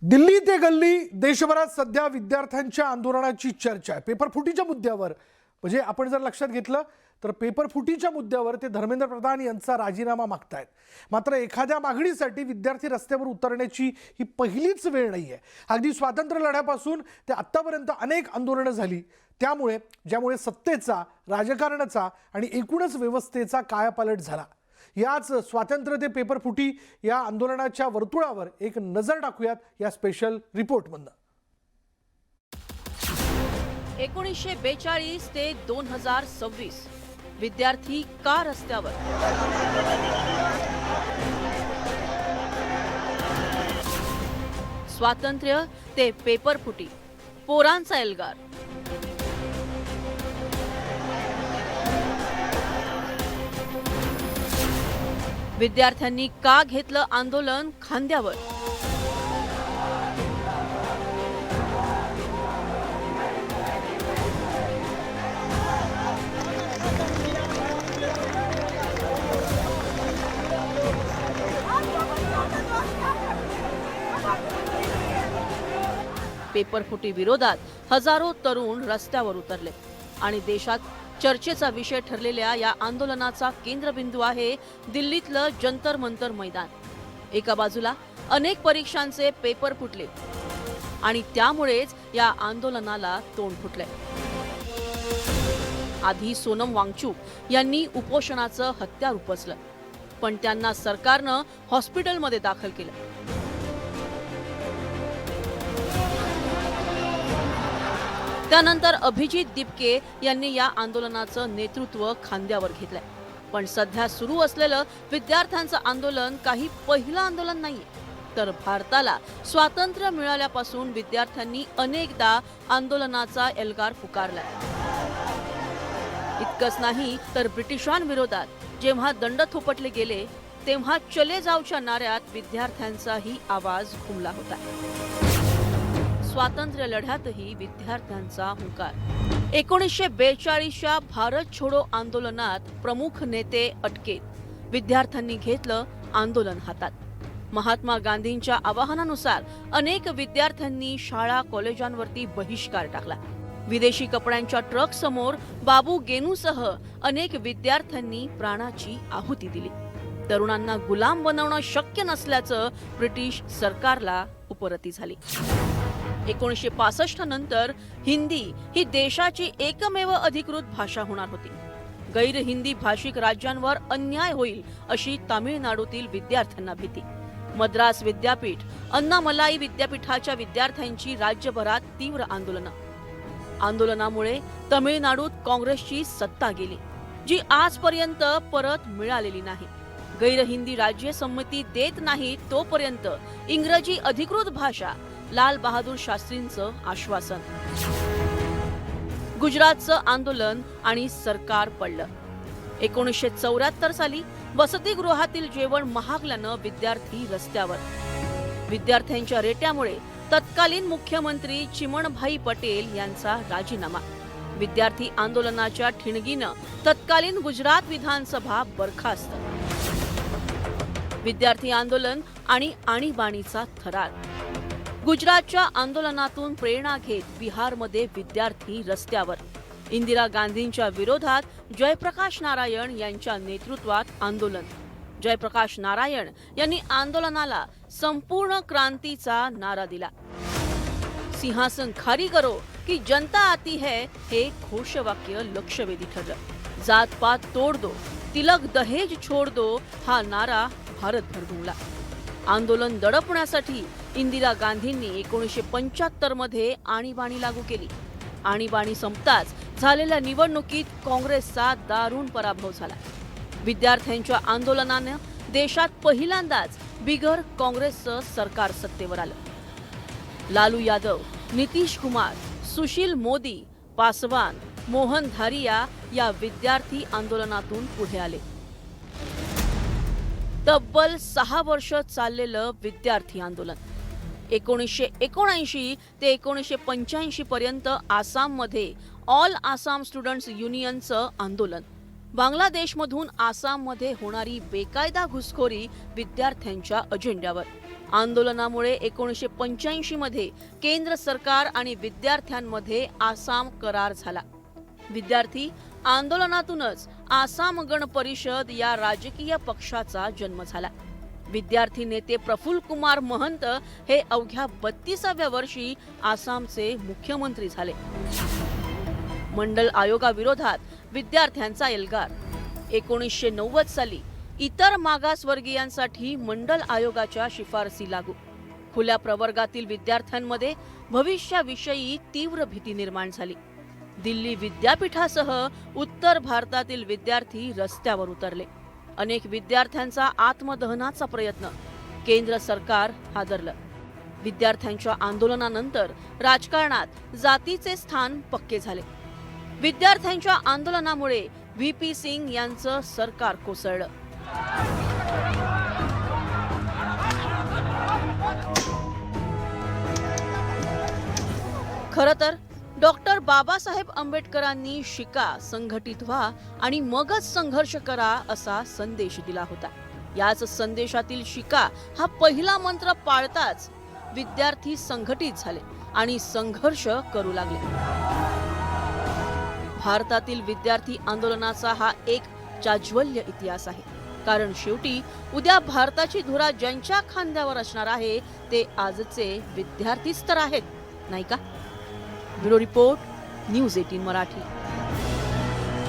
दिल्ली ते गल्ली देशभरात सध्या विद्यार्थ्यांच्या आंदोलनाची चर्चा आहे। पेपर फुटीच्या मुद्द्यावर म्हणजे आपण जर लक्षात घेतलं तर पेपर फुटीच्या मुद्द्यावर ते धर्मेंद्र प्रधान यांचा राजीनामा मागतायत। मात्र एखाद्या मागणीसाठी विद्यार्थी रस्त्यावर उतरण्याची ही पहिलीच वेळ नाहीये। अगदी स्वातंत्र्य लढ्यापासून ते आतापर्यंत अनेक आंदोलनं झाली, ज्यामुळे सत्तेचा, राजकारणाचा आणि एकूणच व्यवस्थेचा कायापालट झाला। याच स्वातंत्र्य ते पेपर फुटी या आंदोलनाच्या वर्तुळावर एक नजर टाकूयात या स्पेशल रिपोर्टमधनं। 1942 ते 2026 विद्यार्थी का रस्त्यावर? स्वातंत्र्य ते पेपर फुटी, पोरांचा एल्गार। विद्यार्थ्यांनी का घेतलं आंदोलन खांद्यावर? पेपर फुटी विरोधात हजारो तरुण रस्त्यावर उतरले आणि देशात चर्चेचा विषय ठरलेल्या या आंदोलनाचा केंद्रबिंदू आहे दिल्लीतलं जंतर मंतर मैदान। एका बाजूला अनेक परीक्षांचे पेपर फुटले आणि त्यामुळेच या आंदोलनाला तोंड फुटले। आधी सोनम वांगचुक यांनी उपोषणाचं हत्यार उपसलं, पण त्यांना सरकारनं हॉस्पिटलमध्ये दाखल केलं। त्यानंतर अभिजित दिपके यांनी या आंदोलनाचं नेतृत्व खांद्यावर घेतलंय। पण सध्या सुरू असलेलं विद्यार्थ्यांचं आंदोलन काही पहिलं आंदोलन नाहीये, तर भारताला स्वातंत्र्य मिळाल्यापासून विद्यार्थ्यांनी अनेकदा आंदोलनाचा एल्गार पुकारलाय। इतकंच नाही तर ब्रिटिशांविरोधात जेव्हा दंड थोपटले गेले तेव्हा चले जाऊच्या नाऱ्यात विद्यार्थ्यांचाही आवाज घुमला होता। स्वातंत्र्य लढ्यातही विद्यार्थ्यांचा हुंकार। 1942च्या भारत छोडो आंदोलनात प्रमुख नेते अटकेत, विद्यार्थ्यांनी घेतलं आंदोलन हातात। महात्मा गांधींच्या आवाहनानुसार अनेक विद्यार्थ्यांनी शाळा कॉलेजांवरती बहिष्कार टाकला। विदेशी कपड्यांच्या ट्रक समोर बाबू गेनूसह अनेक विद्यार्थ्यांनी प्राणाची आहुती दिली। तरुणांना गुलाम बनवणं शक्य नसल्याचं ब्रिटिश सरकारला उपरती झाली। 1965 नंतर हिंदी ही देशाची एकमेव अधिकृत भाषा होणार होती। गैर हिंदी भाषिक राज्यांवर अन्याय होईल अशी तामिळनाडूतील विद्यार्थ्यांना भीती। मद्रास विद्यापीठ, अन्नामलाई विद्यापीठाच्या विद्यार्थ्यांची राज्यभरात तीव्र आंदोलनामुळे तामिळनाडूत काँग्रेसची सत्ता गेली, जी आजपर्यंत परत मिळालेली नाही। गैर हिंदी राज्य संमती देत नाही तोपर्यंत इंग्रजी अधिकृत भाषा, लाल बहादूर शास्त्रींचं आश्वासन। गुजरातचं आंदोलन आणि सरकार पडलं। 1974 साली वसतिगृहातील जेवण महागल्यानं विद्यार्थी रस्त्यावर। विद्यार्थ्यांच्या रेट्यामुळे तत्कालीन मुख्यमंत्री चिमणभाई पटेल यांचा राजीनामा। विद्यार्थी आंदोलनाच्या ठिणगीनं तत्कालीन गुजरात विधानसभा बरखास्त। विद्यार्थी आंदोलन आणि आणीबाणीचा थरार। गुजरातच्या आंदोलनातून प्रेरणा घेत बिहारमध्ये विद्यार्थी रस्त्यावर। इंदिरा गांधींच्या विरोधात जयप्रकाश नारायण यांच्या नेतृत्वात आंदोलन। जयप्रकाश नारायण यांनी आंदोलनाला संपूर्ण क्रांतीचा नारा दिला। सिंहासन खाली करो की जनता आती है हे घोषवाक्य लक्षवेधी ठरलं। जात पात तोड दो, तिलक दहेज छोड दो हा नारा भारतभर घुमला। आंदोलन दडपण्यासाठी इंदिरा गांधींनी 1975 मध्ये आणीबाणी लागू केली। आणीबाणी संपताच झालेल्या निवडणुकीत काँग्रेसचा दारुण पराभव झाला। विद्यार्थ्यांच्या आंदोलनाने देशात पहिल्यांदाच बिगर काँग्रेसचं सरकार सत्तेवर आलं। लालू यादव, नितीश कुमार, सुशील मोदी, पासवान, मोहन धारिया या विद्यार्थी आंदोलनातून पुढे आले। तब्बल 6 वर्ष चाललेलं विद्यार्थी आंदोलन 1979 ते 1985 पर्यंत आसाममध्ये ऑल आसाम स्टुडंट्स युनियनचं आंदोलन। बांगलादेशमधून आसाममध्ये होणारी बेकायदा घुसखोरी विद्यार्थ्यांच्या अजेंड्यावर। आंदोलनामुळे 1985 मध्ये केंद्र सरकार आणि विद्यार्थ्यांमध्ये आसाम करार झाला. विद्यार्थी आंदोलनातूनच आसाम गण परिषद या राजकीय पक्षाचा जन्म झाला. विद्यार्थी नेते प्रफुल्ल कुमार महंत हे अवघ्या 32व्या वर्षी आसामचे मुख्यमंत्री झाले. मंडल आयोगाविरोधात विद्यार्थ्यांचा एल्गार. 1990 साली इतर मागासवर्गीयांसाठी मंडल आयोगाच्या शिफारसी लागू. खुल्या प्रवर्गातील विद्यार्थ्यांमध्ये भविष्याविषयी तीव्र भीती निर्माण झाली. दिल्ली विद्यापीठासह उत्तर भारतातील विद्यार्थी रस्त्यावर उतरले. अनेक विद्यार्थ्यांचा आत्मदहनाचा प्रयत्न. केंद्र सरकार हादरलं. विद्यार्थ्यांच्या आंदोलनानंतर राजकारणात जातीचे स्थान पक्के झाले. विद्यार्थ्यांच्या आंदोलनामुळे व्ही.पी. सिंग यांचं सरकार कोसळलं. खरं तर डॉक्टर बाबासाहेब आंबेडकरांनी शिका, संघटित व्हा आणि मगच संघर्ष करा असा संदेश दिला होता. याच संदेशातील शिका हा पहिला मंत्र पाळताच विद्यार्थी संघटित झाले आणि संघर्ष करू लागले. भारतातील विद्यार्थी आंदोलनाचा हा एक जाज्वल्य इतिहास आहे. कारण शेवटी उद्या भारताची धुरा ज्यांच्या खांद्यावर असणार आहे ते आजचे विद्यार्थीच तर आहेत, नाही का? Bureau report, news 18 Marathi.